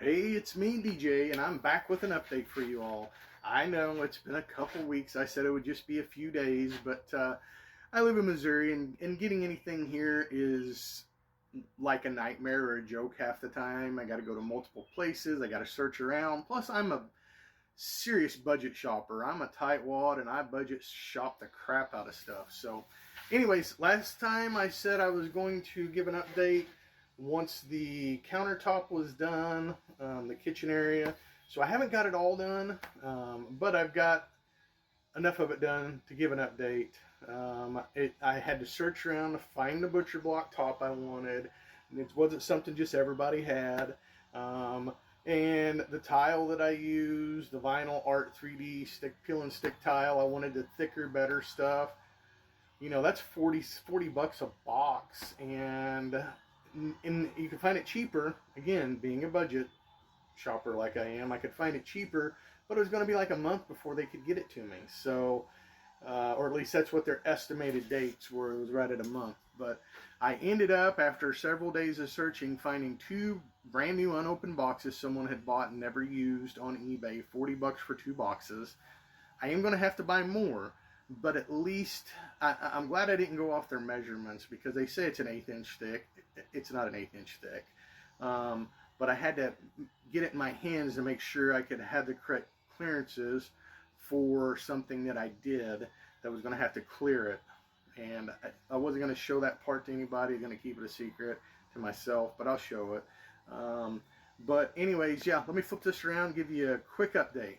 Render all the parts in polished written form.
Hey, it's me, DJ, and I'm back with an update for you all. I know it's been a couple weeks. I said it would just be a few days, but I live in Missouri, and getting anything here is like a nightmare or a joke half the time. I got to go to multiple places. I got to search around. Plus, I'm a serious budget shopper. I'm a tightwad, and I budget shop the crap out of stuff. So, anyways, last time I said I was going to give an update once the countertop was done, the kitchen area. So I haven't got it all done, but I've got enough of it done to give an update. I had to search around to find the Butchrr Block top I wanted. And it wasn't something just everybody had. And the tile that I used, the Vinyl Art 3D stick peel and stick tile, I wanted the thicker, better stuff. You know, that's 40 bucks a box, and you can find it cheaper. Again, being a budget shopper like I am, I could find it cheaper, but it was going to be like a month before they could get it to me. So, or at least that's what their estimated dates were. It was right at a month. But I ended up, after several days of searching, finding two brand new unopened boxes someone had bought and never used on eBay. 40 bucks for 2 boxes. I am going to have to buy more, but at least I'm glad I didn't go off their measurements, because they say it's an 1/8 inch thick. It's not an 1/8 inch thick. But I had to get it in my hands to make sure I could have the correct clearances for something that I did that was going to have to clear it. And I wasn't going to show that part to anybody. I'm going to keep it a secret to myself, but I'll show it. But anyways, yeah, let me flip this around and give you a quick update.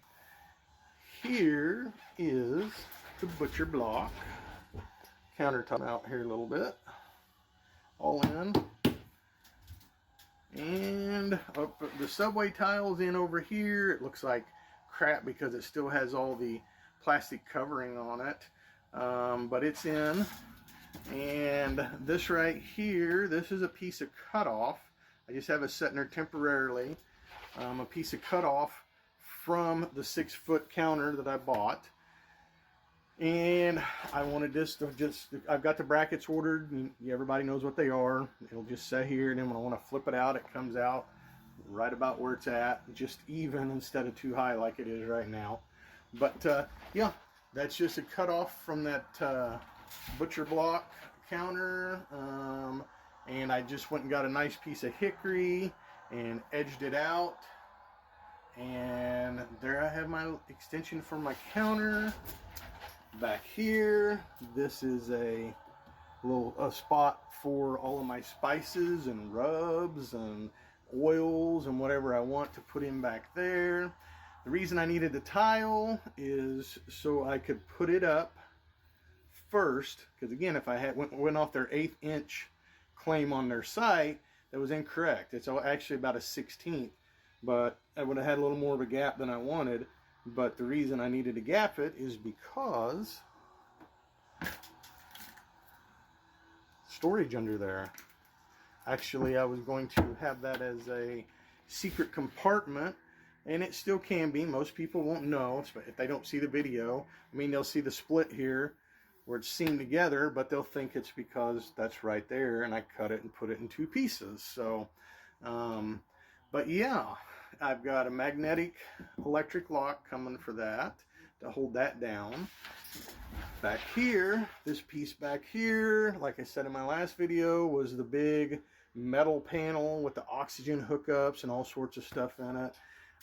Here is the Butchrr Block countertop out here a little bit, all in, and the subway tiles in over here. It looks like crap because it still has all the plastic covering on it, but it's in. And this right here, this is a piece of cutoff. I just have it sitting there temporarily. A piece of cutoff from the 6-foot counter that I bought. And I wanted this to I've got the brackets ordered, and everybody knows what they are. It'll just sit here, and then when I want to flip it out, it comes out right about where it's at, just even instead of too high like it is right now. But yeah, that's just a cutoff from that Butchrr Block counter. And I just went and got a nice piece of hickory and edged it out. And there I have my extension for my counter. Back here, this is a spot for all of my spices and rubs and oils and whatever I want to put in back there. The reason I needed the tile is so I could put it up first, because again, if I had went off their 1/8 inch claim on their site, that was incorrect. It's actually about a 1/16, but I would have had a little more of a gap than I wanted. But the reason I needed to gap it is because storage under there. Actually, I was going to have that as a secret compartment, and it still can be. Most people won't know if they don't see the video. I mean, they'll see the split here where it's seamed together, but they'll think it's because that's right there, and I cut it and put it in 2 pieces. So, but yeah, I've got a magnetic electric lock coming for that to hold that down. Back here, this piece back here, like I said in my last video, was the big metal panel with the oxygen hookups and all sorts of stuff in it.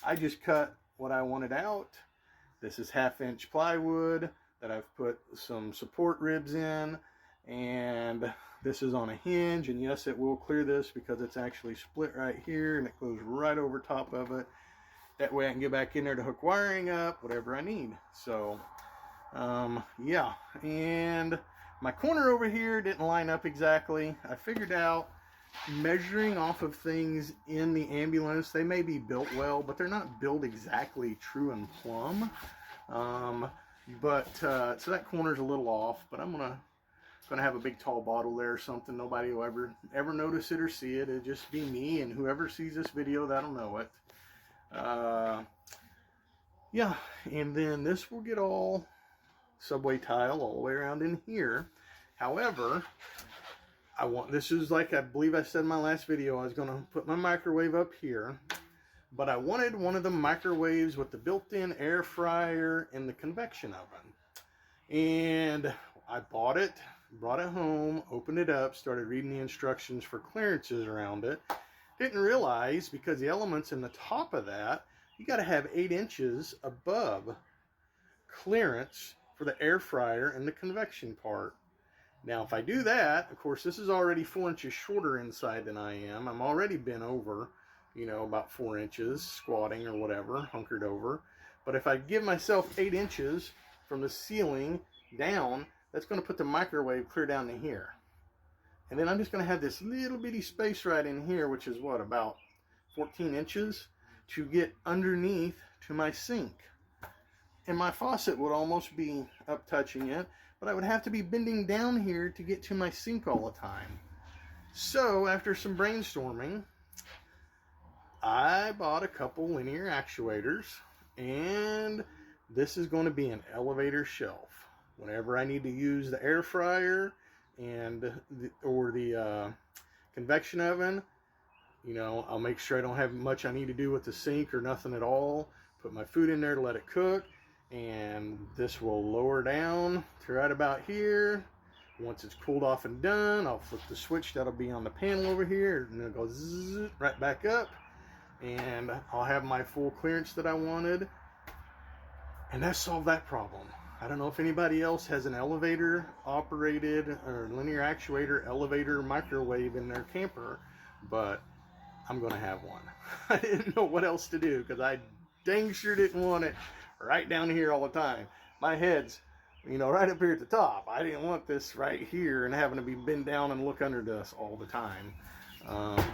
I just cut what I wanted out. This is 1/2 inch plywood that I've put some support ribs in, and this is on a hinge, and yes, it will clear this because it's actually split right here, and it goes right over top of it. That way I can get back in there to hook wiring up, whatever I need. So yeah, and my corner over here didn't line up exactly. I figured out, measuring off of things in the ambulance, they may be built well, but they're not built exactly true and plumb. So that corner's a little off, but I'm gonna have a big tall bottle there or something. Nobody will ever notice it or see it. It'll just be me, and whoever sees this video, that'll know it. Yeah, and then this will get all subway tile all the way around in here. However, this is like I believe I said in my last video, I was going to put my microwave up here. but I wanted one of the microwaves with the built-in air fryer and the convection oven. And I bought it, brought it home, opened it up, started reading the instructions for clearances around it. Didn't realize, because the elements in the top of that, you got to have 8 inches above clearance for the air fryer and the convection part. Now, if I do that, of course, this is already 4 inches shorter inside than I am. I'm already bent over, you know, about 4 inches, squatting or whatever, hunkered over. But if I give myself 8 inches from the ceiling down, that's going to put the microwave clear down to here. And then I'm just going to have this little bitty space right in here, which is what, about 14 inches, to get underneath to my sink. And my faucet would almost be up touching it, but I would have to be bending down here to get to my sink all the time. So after some brainstorming, I bought a couple linear actuators, and this is going to be an elevator shelf. Whenever I need to use the air fryer or the convection oven, you know, I'll make sure I don't have much I need to do with the sink or nothing at all. Put my food in there to let it cook, and this will lower down to right about here. Once it's cooled off and done, I'll flip the switch that'll be on the panel over here, and it'll go zzz, right back up, and I'll have my full clearance that I wanted, and that solved that problem. I don't know if anybody else has an elevator operated or linear actuator elevator microwave in their camper, but I'm gonna have one. I didn't know what else to do, because I dang sure didn't want it right down here all the time. My head's, you know, right up here at the top. I didn't want this right here and having to be bent down and look under this all the time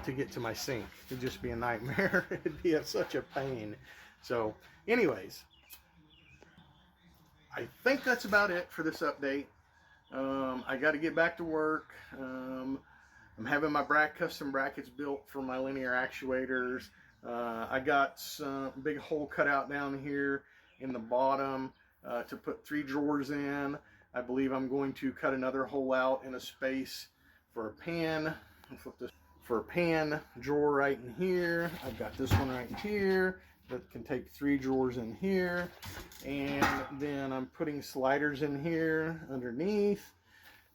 to get to my sink. It'd just be a nightmare. It'd be such a pain. So anyways, I think that's about it for this update. I got to get back to work. I'm having my custom brackets built for my linear actuators. I got some big hole cut out down here in the bottom to put 3 drawers in. I believe I'm going to cut another hole out in a space for a pan. I'll flip this for a pan drawer right in here. I've got this one right here that can take 3 drawers in here, and then I'm putting sliders in here underneath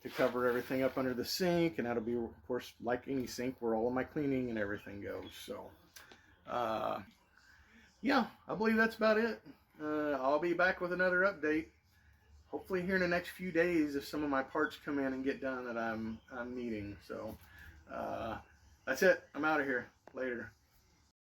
to cover everything up under the sink, and that'll be, of course, like any sink, where all of my cleaning and everything goes. So yeah, I believe that's about it. I'll be back with another update, hopefully here in the next few days, if some of my parts come in and get done that I'm needing. So that's it. I'm out of here. Later.